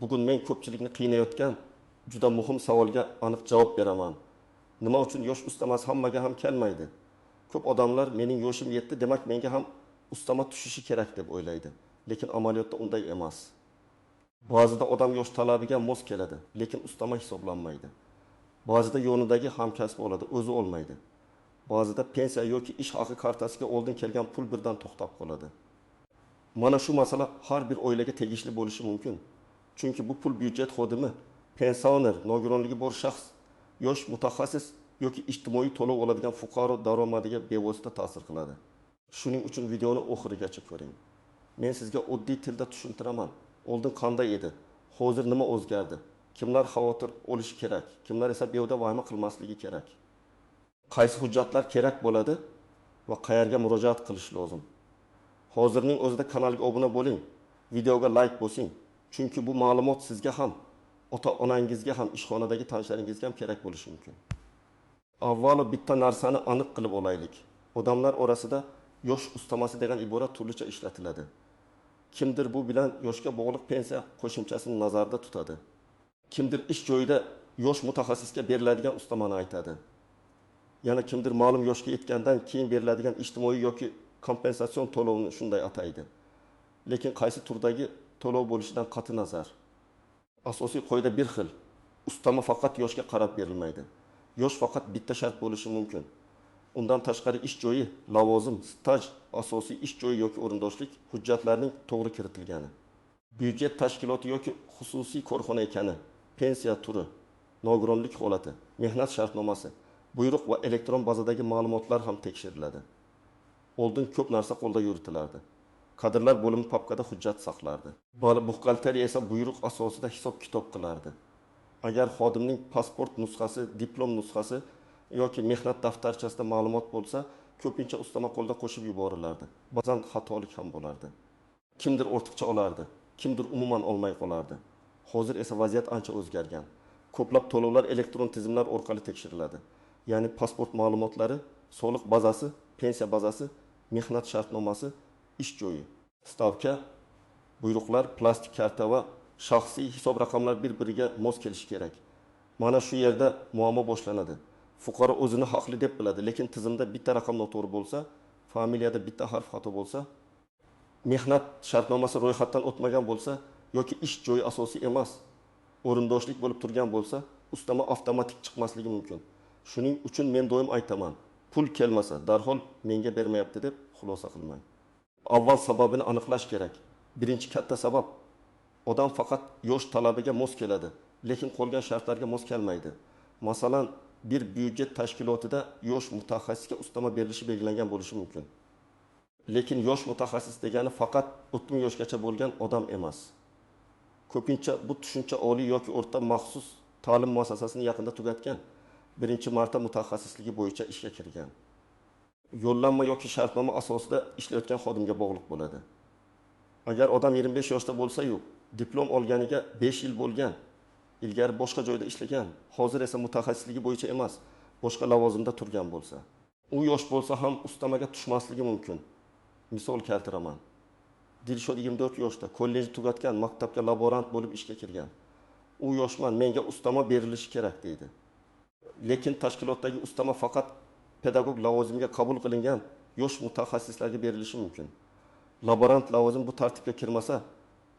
Bugun men ko'pchilikni qiynayotgan juda muhim savolga aniq javob beraman. Nima uchun yosh ustamas hammaga ham kelmaydi? Ko'p odamlar mening yoshim yetdi, demak menga ham ustama tushishi kerak deb o'ylaydi. Lekin amaliyotda unday emas. Ba'zida odam yosh talabiga mos keladi, lekin ustama hisoblanmaydi. Ba'zida yo'nidagi hamkasb bo'ladi, o'zi olmaydi. Ba'zida pensiya yoki ish haqi kartasiga oldin kelgan pul birdan to'xtab qoladi. Mana shu masala har bir oilaga tegishli bo'lishi mumkin. Chunki bu pul byudjet xodimi, pensioner, nogironligi bor shaxs, yosh mutaxassis yoki ijtimoiy to'lov oladigan fuqaro daromadiga bevosita ta'sir qiladi. Shuning uchun videoni oxirigacha ko'ring. Men sizga oddiy tilda tushuntiraman. Oldin qanday edi? Hozir nima o'zgardi? Kimlar xavotir olishi kerak? Kimlar esa bevda vahima qilmasligi kerak? Qaysi hujjatlar kerak bo'ladi va qayerga murojaat qilish lozim? Hozirning o'zida kanalga obuna bo'ling, videoga like bosing. Chunki bu ma'lumot sizga ham, ota-onangizga ham, ishxonadagi tanishlaringizga ham kerak bo'lishi mumkin. Avvalo bitta narsani aniq qilib olaylik. Odamlar orasida yosh ustamasi degan ibora turlicha ishlatiladi. Kimdir bu bilan yoshga bog'liq pensiya qo'shimchasini nazarda tutadi. Kimdir ish joyida yosh mutaxassisga beriladigan ustamani aytadi. Yana kimdir ma'lum yoshga yetgandan keyin beriladigan ijtimoiy yoki kompensatsion to'lovni shunday ataydi. Lekin qaysi turdagi to'lov bo'lishidan qat'i nazar. Asosiy qoida bir xil. Ustama faqat yoshga qarab berilmaydi. Yosh faqat bitta shart bo'lishi mumkin. Undan tashqari ish joyi, lavozim, staj, asosiy ish joyi yoki o'rindoshlik hujjatlarining to'g'ri kiritilgani. Byudjet tashkiloti yoki xususiy korxona ekani, pensiya turi, nogironlik holati, mehnat shartnomasi, buyruq va elektron bazadagi ma'lumotlar ham tekshiriladi. Oldin ko'p narsa qo'lda yuritilardi. Kadrlar bo'limi papkada hujjat saqlardi. Buxgalteriya esa buyruq asosida hisob-kitob qilardi. Agar xodimning pasport nusxasi, diplom nusxasi yoki mehnat daftarchasida ma'lumot bo'lsa, ko'pincha ustama qo'lda qo'shib yuborilardi. Ba'zan xatolik ham bo'lardi. Kimdir ortiqcha olardi, kimdir umuman olmay qolardi. Hozir esa vaziyat ancha o'zgargan. Ko'plab to'lovlar elektron tizimlar orqali tekshiriladi. Ya'ni pasport ma'lumotlari, soliq bazasi, pensiya bazasi, mehnat shartnomasi, ish joyi, stavka, buyruqlar, plastik karta va shaxsiy hisob raqamlar bir-biriga mos kelishi kerak. Mana shu yerda muammo boshlanadi. Fuqaro o'zini haqli deb biladi, lekin tizimda bitta raqam noto'g'ri bo'lsa, familiyada bitta harf xato bo'lsa, mehnat shartnomasi ro'yxatdan o'tmagan bo'lsa yoki ish joyi asosiy emas, o'rindoshlik bo'lib turgan bo'lsa, ustama avtomatik chiqmasligi mumkin. Shuning uchun men doim aytaman, pul kelmasa darhol menga bermayapti deb xulosa qilmang. Avval sababini aniqlash kerak. Birinchi katta sabab, odam faqat yosh talabiga mos keladi, lekin qolgan shartlarga mos kelmaydi. Masalan, bir byudjet tashkilotida yosh mutaxassisga ustama berilishi belgilangan bo'lishi mumkin. Lekin yosh mutaxassis degani faqat 30 yoshgacha bo'lgan odam emas. Ko'pincha bu tushuncha oliy yoki o'rta maxsus ta'lim muassasasini yaqinda tugatgan, birinchi marta mutaxassisligi bo'yicha ishga kirgan. Yo'llanma yoki shartnoma asosida ishlayotgan xodimga bog'liq bo'ladi. Agar odam 25 yoshda bo'lsa-yu, diplom olganiga 5 yil bo'lgan, ilgari boshqa joyda ishlagan, hozir esa mutaxassisligi bo'yicha emas, boshqa lavozimda turgan bo'lsa, u yosh bo'lsa ham ustamaga tushmasligi mumkin. Misol keltiraman. Dilshod 24 yoshda, kollejni tugatgan, maktabga laborant bo'lib ishga kirgan. U yoshman, menga ustama berilishi kerak deydi. Lekin tashkilotdagi ustama faqat pedagog lavozimiga qabul qilingan yosh mutaxassislarga berilishi mumkin. Laborant lavozim bu tartibga kirmasa,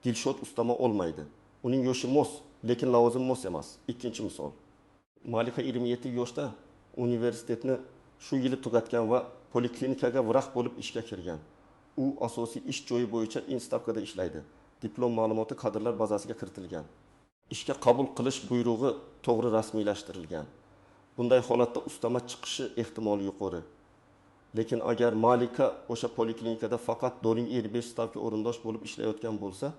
Dilshod ustama olmaydi. Uning yoshi mos, lekin lavozim mos emas. Ikkinchi misol. Malika 27 yoshda universitetni shu yili tugatgan va poliklinikaga vraq bo'lib ishga kirgan. U asosiy ish joyi bo'yicha instavkada ishlaydi. Diplom ma'lumoti kadrlar bazasiga kiritilgan. Ishga qabul qilish buyrug'i to'g'ri rasmiylashtirilgan. Bunday holatda ustama chiqishi ehtimoli yuqori. Lekin agar Malika o'sha poliklinikada faqat doling 25 stavka o'rindosh bo'lib ishlayotgan bo'lsa,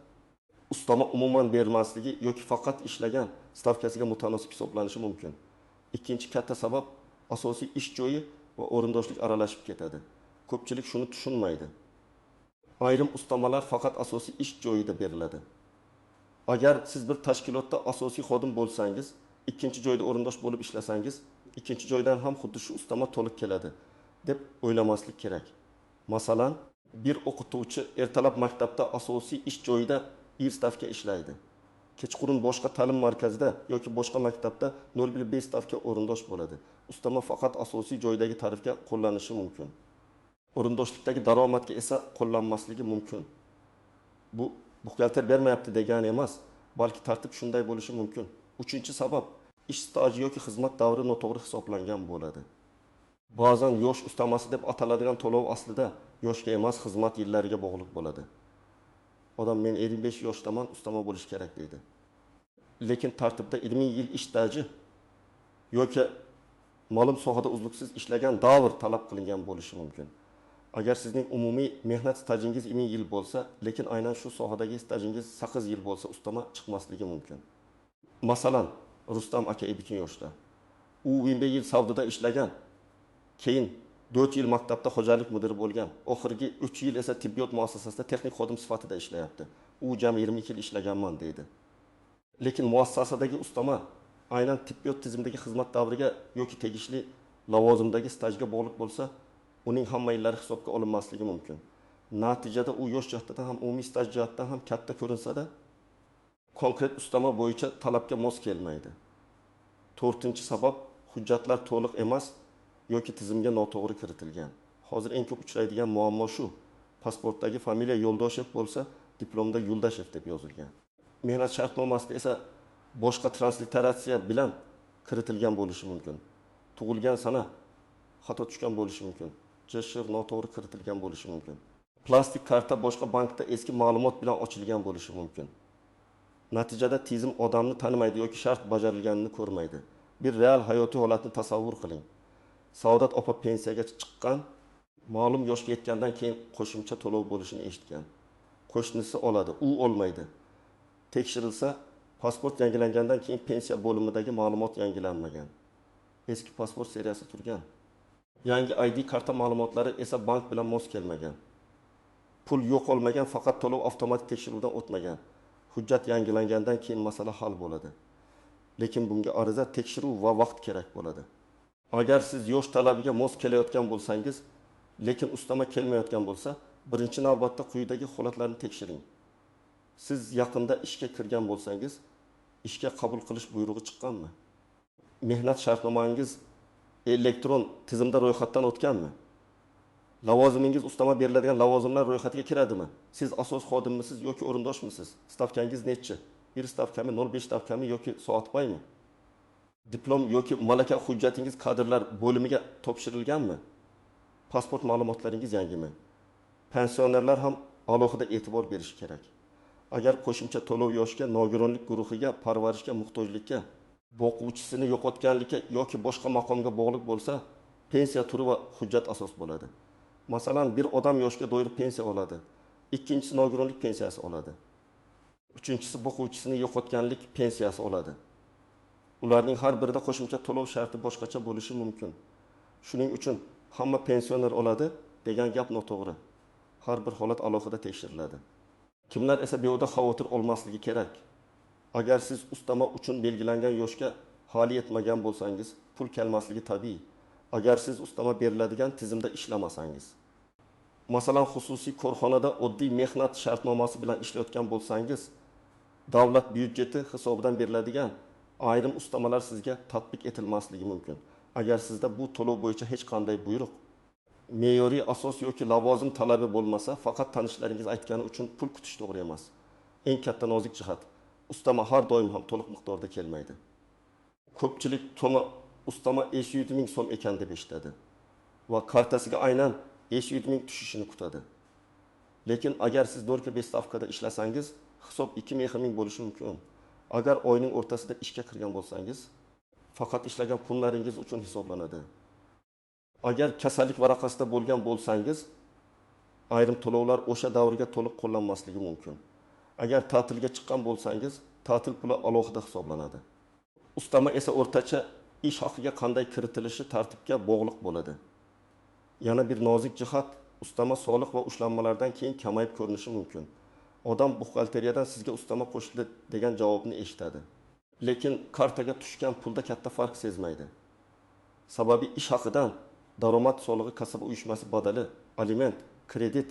ustama umuman berilmasligi yoki faqat ishlagan stavkasiga mutanosib hisoblanishi mumkin. Ikkinchi katta sabab, asosiy ish joyi va o'rindoshlik aralashib ketadi. Ko'pchilik shuni tushunmaydi. Ayrim ustamalar faqat asosiy ish joyida beriladi. Agar siz bir tashkilotda asosiy xodim bo'lsangiz, ikkinchi joyda o'rindosh bo'lib ishlasangiz, ikkinchi joydan ham xuddi shu ustama to'liq keladi deb o'ylamaslik kerak. Masalan, bir o'qituvchi ertalab maktabda asosiy ish joyida stavka ishlaydi. kechqurun boshqa ta'lim markazida yoki boshqa maktabda 0,5 stavka o'rindosh bo'ladi. Ustama faqat asosiy joydagi tarifga qo'llanishi mumkin. O'rindoshlikdagi daromadga esa qo'llanmasligi mumkin. Bu buxgalter bermayapti degani emas, balki tartib shunday bo'lishi mumkin. Uchinchi sabab, ish staji yoki xizmat davri noto'g'ri hisoblangan bo'ladi. Ba'zan yosh ustamasi deb ataladigan to'lov aslida yoshga emas, xizmat yillariga bog'liq bo'ladi. Odam men 55 yoshdaman, ustama bo'lish kerak deydi. Lekin tartibda 20 yil ish staji yoki ma'lum sohada uzluksiz ishlagan davr talab qilingan bo'lishi mumkin. Agar sizning umumiy mehnat stajingiz 20 yil bo'lsa, lekin aynan shu sohadagi stajingiz 8 yil bo'lsa, ustama chiqmasligi mumkin. Masalan, Rustam aka 52 yoshda. U 20 yil savdoda ishlagan, keyin 4 yil maktabda xo'jalik mudiri bo'lgan, oxirgi 3 yil esa tibbiyot muassasasida texnik xodim sifatida ishlayapti. U jami 22 yil ishlaganman deydi. Lekin muassasadagi ustama aynan tibbiyot tizimidagi xizmat davriga yoki tegishli lavozimdagi stajga bog'liq bo'lsa, uning hamma yillari hisobga olinmasligi mumkin. Natijada u yosh jihatdan ham umumiy staj jihatdan ham katta ko'rinsa-da, konkret ustama bo'yicha talabga mos kelmaydi. 4-sabab, hujjatlar to'liq emas yoki tizimga noto'g'ri kiritilgan. Hozir eng ko'p uchraydigan muammo shu. Pasportdagi familiya Yo'ldoshev bo'lsa, diplomda Yuldashev deb yozilgan. Mehnat shartnomasida esa boshqa transliteratsiya bilan kiritilgan bo'lishi mumkin. Tug'ilgan sana xato tushgan bo'lishi mumkin. Jashir noto'g'ri kiritilgan bo'lishi mumkin. Plastik karta boshqa bankda eski ma'lumot bilan ochilgan bo'lishi mumkin. Natijada tizim odamni tanimaydi yoki shart bajarilganini ko'rmaydi. Bir real hayotiy holatni tasavvur qiling. Saodat opa pensiyaga chiqqan, ma'lum yoshga yetgandan keyin qo'shimcha to'lov bo'lishini eshitgan. Qo'shnisi oladi, u olmaydi. Tekshirilsa, pasport yangilangandan keyin pensiya bo'limidagi ma'lumot yangilanmagan. Eski pasport seriyasi turgan. Yangi ID karta ma'lumotlari esa bank bilan mos kelmagan. Pul yo'q olmagan, faqat to'lov avtomatik tekshiruvdan o'tmagan. Hujjat yangilangandan keyin masala hal bo'ladi. Lekin bunga ariza, tekshiruv va vaqt kerak bo'ladi. Agar siz yosh talabiga mos kelayotgan bo'lsangiz, lekin ustama kelmayotgan bo'lsa, birinchi navbatda quyidagi holatlarni tekshiring. Siz yaqinda ishga kirgan bo'lsangiz, ishga qabul qilish buyrug'i chiqqanmi? Mehnat shartnomangiz elektron tizimda ro'yxatdan o'tganmi? Lavozimingiz ustama beriladigan lavozimlar ro'yxatiga kiradimi? Siz asos xodimmisiz yoki o'rindoshmisiz? Stavkangiz necha? Bir stavkami, 0,5 stavkami yoki soatbaymi? Diplom yoki malaka hujjatingiz kadrlar bo'limiga topshirilganmi? Pasport ma'lumotlaringiz yangimi? Pensionerlar ham alohida e'tibor berish kerak. Agar qo'shimcha to'lov yoshga, nogironlik guruhiga, parvarishga muhtojlikka, boquvchisini yo'qotganlikka yoki boshqa maqomga bog'liq bo'lsa, pensiya turi va hujjat asos bo'ladi. Masalan, bir odam yoshga do'yib pensiya oladi. Ikkinchisi nogironlik pensiyasi oladi. Uchinchisi boquvchisini yo'qotganlik pensiyasi oladi. Ularning har birida qo'shimcha to'lov sharti boshqacha bo'lishi mumkin. Shuning uchun hamma pensioner oladi degan gap noto'g'ri. Har bir holat alohida tekshiriladi. Kimlar esa behuda xavotir olmasligi kerak. Agar siz ustama uchun belgilangan yoshga hali yetmagan bo'lsangiz, pul kelmasligi tabiiy. Agar siz ustama beriladigan tizimda ishlamasangiz. Masalan, xususiy korxonada oddiy mehnat shartnomasi bilan ishlayotgan bo'lsangiz, davlat byudjeti hisobidan beriladigan ayrim ustamalar sizga tatbiq etilmasligi mumkin. Agar sizda bu to'lov bo'yicha hech qanday buyruq, me'yoriy asos yoki lavozim talabi bo'lmasa, faqat tanishlaringiz aytgani uchun pul kutish to'g'ri emas. Eng katta nozik jihat, ustama har doim ham to'liq miqdorda kelmaydi. Ko'pchilik ustama 700 ming so'm ekan deb eshitadi va kartasiga aynan 700 ming tushishini kutadi. Lekin agar siz 4-5 stavkada ishlasangiz, hisob 2 ming bo'lishi mumkin. Agar oyning o'rtasida ishga kirgan bo'lsangiz, faqat ishlagan pullaringiz uchun hisoblanadi. Agar kasallik varaqasida bo'lgan bo'lsangiz, ayrim to'lovlar o'sha davrga to'liq qo'llanmasligi mumkin. Agar ta'tilga chiqqan bo'lsangiz, ta'til puli alohida hisoblanadi. Ustama esa o'rtacha ish haqiga qanday kiritilishi tartibga bog'liq bo'ladi. Yana bir nozik jihat, ustama soliq va ushlanmalardan keyin kamayib ko'rinishi mumkin. Odam buxgalteriyadan sizga ustama qo'shildi degan javobni eshitadi. Lekin kartaga tushgan pulda katta farq sezmaydi. Sababi ish haqidan daromad solig'i kasaba uyushmasi badali, aliment, kredit,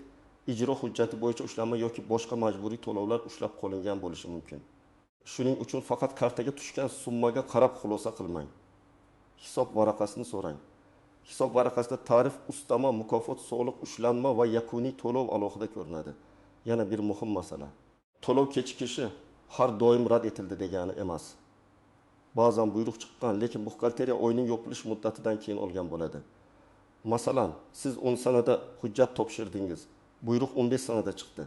ijro hujjati bo'yicha ushlanma yoki boshqa majburiy to'lovlar ushlab qo'lingan bo'lishi mumkin. Shuning uchun faqat kartaga tushgan summaga qarab xulosa qilmang. Hisob varaqasini so'rang. Hisob varaqasida tarif, ustama, mukofot, soliq, ushlanma va yakuniy to'lov alohida ko'rinadi. Yana bir muhim masala. To'lov kechikishi har doim rad etildi degani emas. Ba'zan buyruq chiqqan, lekin buxgalteriya oyning yopilish muddatidan keyin olgan bo'ladi. Masalan, siz 10 sanada hujjat topshirdingiz. Buyruq 15 sanada chiqdi.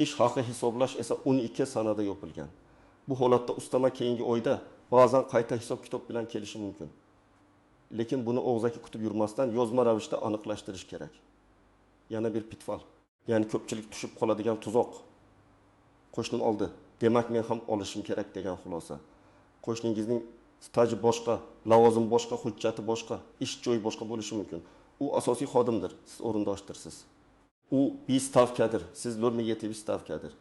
Ish haqi hisoblash esa 12 sanada yopilgan. Bu holatda ustama keyingi oyda ba'zan qayta hisob kitob bilan kelishi mumkin. Lekin buni og'zaki kutib yurmasdan yozma ravishda aniqlashtirish kerak. Yana bir pitfall, ya'ni ko'pchilik tushib qoladigan tuzoq. Qo'shnim oldi, demak men ham olishim kerak degan xulosa. Qo'shningizning staji boshqa, lavozim boshqa, hujjati boshqa, ish joyi boshqa bo'lishi mumkin. U asosiy xodimdir, siz o'rindoshdirsiz. U bir stavkadir, siz 0,7 stavkadir.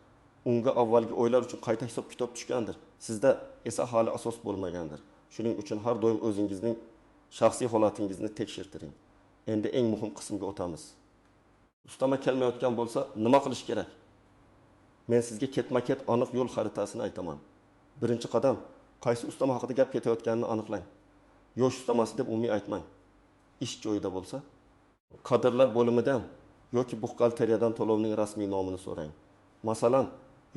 Unga avvalgi oylar uchun qayta hisob kitob tushgandir. Sizda esa hali asos bo'lmagandir. Shuning uchun har doim o'zingizning shaxsiy holatingizni tekshirtiring. Endi eng muhim qismga o'tamiz. Ustama kelmayotgan bo'lsa, nima qilish kerak? Men sizga ketma-ket aniq yo'l xaritasini aytaman. Birinchi qadam, qaysi ustama haqida gap ketayotganini aniqlang. Yosh ustamasi deb umumiy aytmang. Ish joyida bo'lsa, kadrlar bo'limidan yoki buxgalteriyadan to'lovning rasmiy nomini so'rang. Masalan,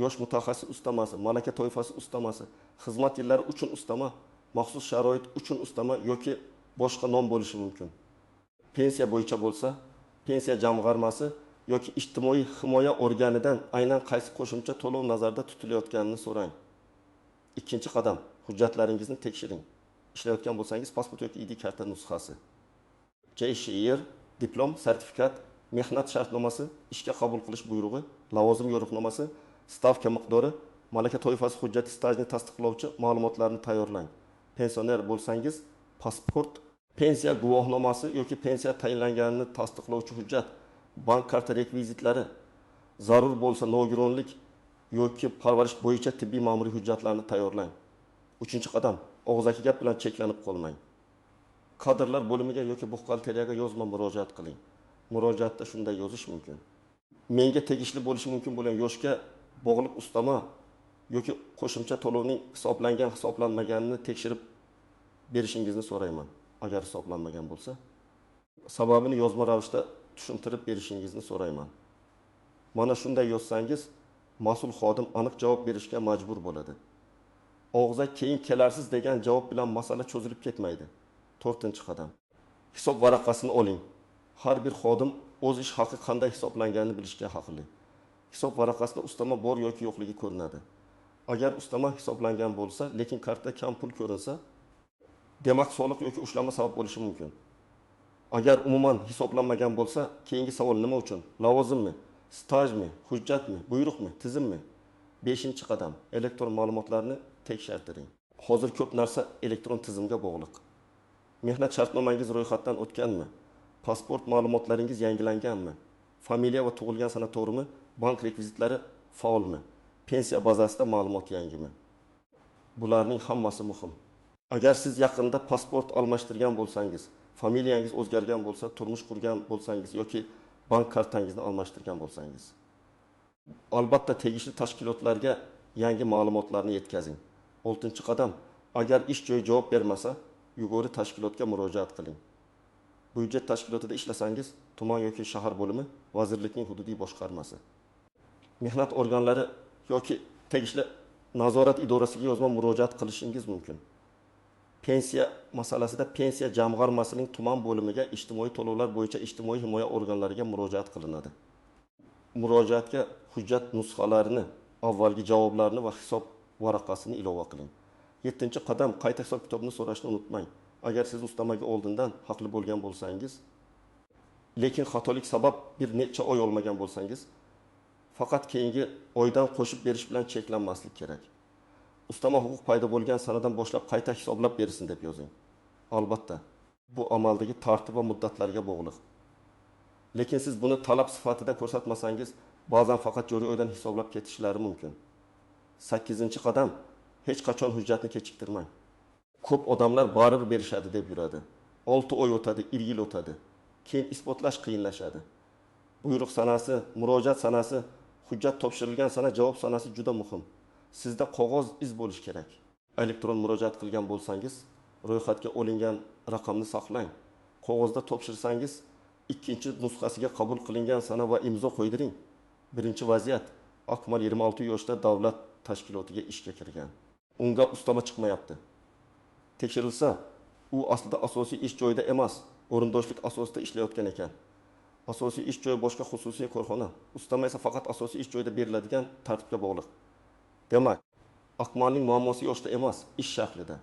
yosh mutaxassis ustamasi, malaka toifasi ustamasi, xizmat yillari uchun ustama, maxsus sharoit uchun ustama yoki boshqa nom bo'lishi mumkin. Pensiya bo'yicha bo'lsa, pensiya jamg'armasi yoki ijtimoiy himoya organidan aynan qaysi qo'shimcha to'lov nazarda tutilayotganini so'rang. Ikkinchi qadam, hujjatlaringizni tekshiring. Ishlayotgan bo'lsangiz, pasport yoki ID karta nusxasi, JSHR, diplom, sertifikat, mehnat shartnomasi, ishga qabul qilish buyrug'i, lavozim yo'riqnomasi, stavka miqdori, malaka toifasi hujjati stajni tasdiqlovchi ma'lumotlarni tayyorlang. Pensioner bo'lsangiz, pasport, pensiya guvohnomasi yoki pensiya tayinlanganini tasdiqlovchi hujjat, bank karta rekvizitlari, zarur bo'lsa nogironlik yoki parvarish bo'yicha tibbiy ma'muriy hujjatlarni tayyorlang. Uchinchi qadam, og'zaki gap bilan cheklanib qolmang. Kadrlar bo'limiga yoki buxgalteriyaga yozma murojaat qiling. Murojaatda shunday yozish mumkin. Menga tegishli bo'lishi mumkin bo'lgan yoshga bog'liq ustama yoki qo'shimcha to'lovning hisoblangan, hisoblanmaganini tekshirib berishingizni so'rayman. Agar hisoblanmagan bo'lsa, sababini yozma ravishda tushuntirib berishingizni so'rayman. Mana shunday yozsangiz, mas'ul xodim aniq javob berishga majbur bo'ladi. Og'za keyin kelarsiz degan javob bilan masala cho'zilib ketmaydi. 4-qadam. Hisob varaqasini oling. Har bir xodim o'z ish haqi qanday hisoblanganini bilishga haqli. Hisob varaqasida ustama bor yoki yo'qligi ko'rinadi. Agar ustama hisoblangan bo'lsa, lekin kartda kam pul ko'rinsa, demak soliq yoki ushlanma sabab bo'lishi mumkin. Agar umuman hisoblanmagan bo'lsa, keyingi savol nima uchun? Lavozimmi, stajmi, hujjatmi, buyruqmi, tizimmi? 5-qadam. Elektron ma'lumotlarni tekshirtiring. Hozir ko'p narsa elektron tizimga bog'liq. Mehnat shartnomangiz ro'yxatdan o'tganmi? Pasport ma'lumotlaringiz yangilanganmi? Familiya va tug'ilgan sana to'g'rimi? Bank rekvizitlari faolmi? Pensiya bazasida ma'lumot yangimi? Bularning hammasi muhim. Agar siz yaqinda pasport almashtirgan bo'lsangiz, familiyangiz o'zgargan bo'lsa, turmush qurgan bo'lsangiz yoki bank kartangizni almashtirgan bo'lsangiz, albatta tegishli tashkilotlarga yangi ma'lumotlarni yetkazing. 6-qadam, agar ish joyi javob bermasa, yuqori tashkilotga murojaat qiling. Byudjet tashkilotida ishlasangiz, tuman yoki shahar bo'limi, vazirlikning hududiy boshqarmasi, mehnat organlari yoki tegishli nazorat idorasiga yozma murojaat qilishingiz mumkin. Pensiya masalasida pensiya jamg'armasining tuman bo'limiga ijtimoiy to'lovlar bo'yicha ijtimoiy himoya organlariga murojaat qilinadi. Murojaatga hujjat nusxalarini, avvalgi javoblarni va hisob varaqasini ilova qiling. 7-qadam, qayta hisob kitobni so'rashni unutmang. Agar siz ustamaga oldindan haqli bo'lgan bo'lsangiz, lekin xatolik sabab bir necha oy olmagan bo'lsangiz, faqat keyingi oydan qo'shib berish bilan cheklanmaslik kerak. Ustama huquq paydo bo'lgan sanadan boshlab qayta hisoblab bersin deb yozing. Albatta, bu amaldagi tartib va muddatlarga bog'liq. Lekin siz buni talab sifatida ko'rsatmasangiz, ba'zan faqat joriy oydan hisoblab ketishlari mumkin. 8-qadam, hech qachon hujjatni kechiktirmang. Ko'p odamlar baribir berishadi deb yuradi. 6 oy o'tadi, 1 yil o'tadi. Keyin isbotlash qiyinlashadi. Buyruq sanasi, murojaat sanasi, hujjat topshirilgan sana, javob sanasi juda muhim. Sizda qog'oz iz bo'lishi kerak. Elektron murojaat qilgan bo'lsangiz, ro'yxatga olingan raqamni saqlang. Qog'ozda topshirsangiz, ikkinchi nusxasiga qabul qilingan sana va imzo qo'ydiring. Birinchi vaziyat: Akmal 26 yoshda davlat tashkilotiga ishga kirgan. Unga ustama chiqmayapti. Tekshirilsa, u aslida asosiy ish joyida emas, o'rindoshlik asosida ishlayotgan ekan. Asosiy ish joyi boshqa xususiy korxona. Ustama esa faqat asosiy ish joyida beriladigan tartibga bog'liq. Demak, Akmalning muammosi yoshda emas, ish shaklida.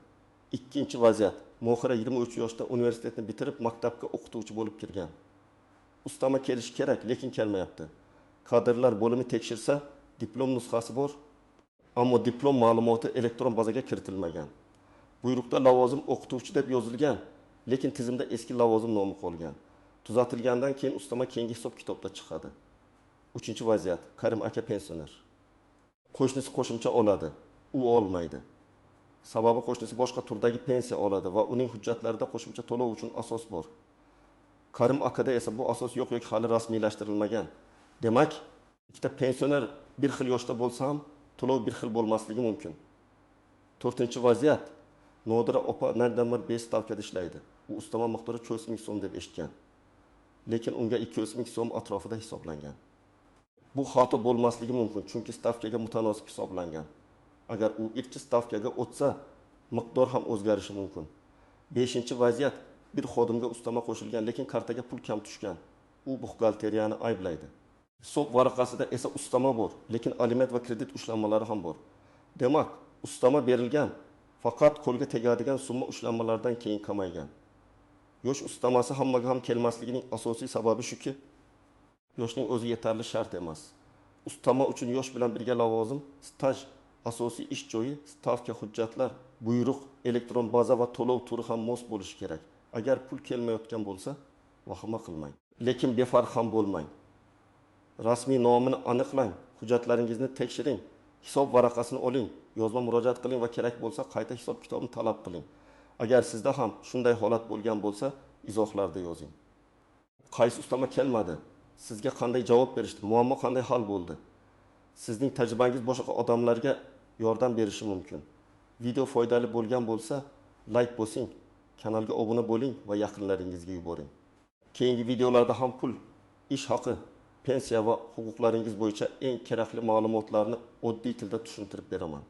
Ikkinchi vaziyat: Mohira 23 yoshda universitetni bitirib, maktabga o'qituvchi bo'lib kirgan. Ustama kelishi kerak, lekin kelmayapti. Kadrlar bo'limi tekshirsa, diplom nusxasi bor, ammo diplom ma'lumoti elektron bazaga kiritilmagan. Buyruqda lavozim o'qituvchi deb yozilgan, lekin tizimda eski lavozim nomi qolgan. Tuzatilgandan keyin ustama keyingi hisob kitobda chiqadi. Uchinchi vaziyat: Karim aka pensioner. Qo'shnisi qo'shimcha oladi, u olmaydi. Sababi qo'shnisi boshqa turdagi pensiya oladi va uning hujjatlarida qo'shimcha to'lov uchun asos bor. Karim akada esa bu asos yo'q yoki hali rasmiylashtirilmagan. Demak, ikkita pensioner bir xil yoshda bo'lsa ham to'lov bir xil bo'lmasligi mumkin. To'rtinchi vaziyat: Nodira opa naridan 5 stavkada ishlaydi. U ustama miqdori 400 ming so'm deb eshitgan. Lekin unga 200 ming so'm atrofida hisoblangan. Bu xato bo'lmasligi mumkin, chunki stavkaga mutanosib hisoblangan. Agar u ikki stavkaga o'tsa, miqdor ham o'zgarishi mumkin. 5-vaziyat: bir xodimga ustama qo'shilgan, lekin kartaga pul kam tushgan. U buxgalteriyani ayblaydi. Hisob varaqasida esa ustama bor, lekin aliment va kredit ushlanmalari ham bor. Demak, ustama berilgan, faqat qo'lga tegadigan summa ushlanmalardan keyin kamaygan. Yosh ustamasi hammaga ham kelmasligining asosiy sababi shuki, yoshning o'zi yetarli shart emas. Ustama uchun yosh bilan birga lavozim, staj, asosiy ish joyi, stavka, hujjatlar, buyruq, elektron baza va to'lov turi ham mos bo'lishi kerak. Agar pul kelmayotgan bo'lsa, vahima qilmang. Lekin befarq ham bo'lmang. Rasmiy nomini aniqlang, hujjatlaringizni tekshiring, hisob varaqasini oling, yozma murojaat qiling va kerak bo'lsa qayta hisob kitobini talab qiling. Agar sizda ham shunday holat bo'lgan bo'lsa, izohlarda yozing. Qaysi ustama kelmadi? Sizga qanday javob berishdi? Muammo qanday hal bo'ldi? Sizning tajribangiz boshqa odamlarga yordam berishi mumkin. Video foydali bo'lgan bo'lsa, like bosing, kanalga obuna bo'ling va yaqinlaringizga yuboring. Keyingi videolarda ham pul, ish haqi, pensiya va huquqlaringiz bo'yicha eng kerakli ma'lumotlarni oddiy tilda tushuntirib beraman.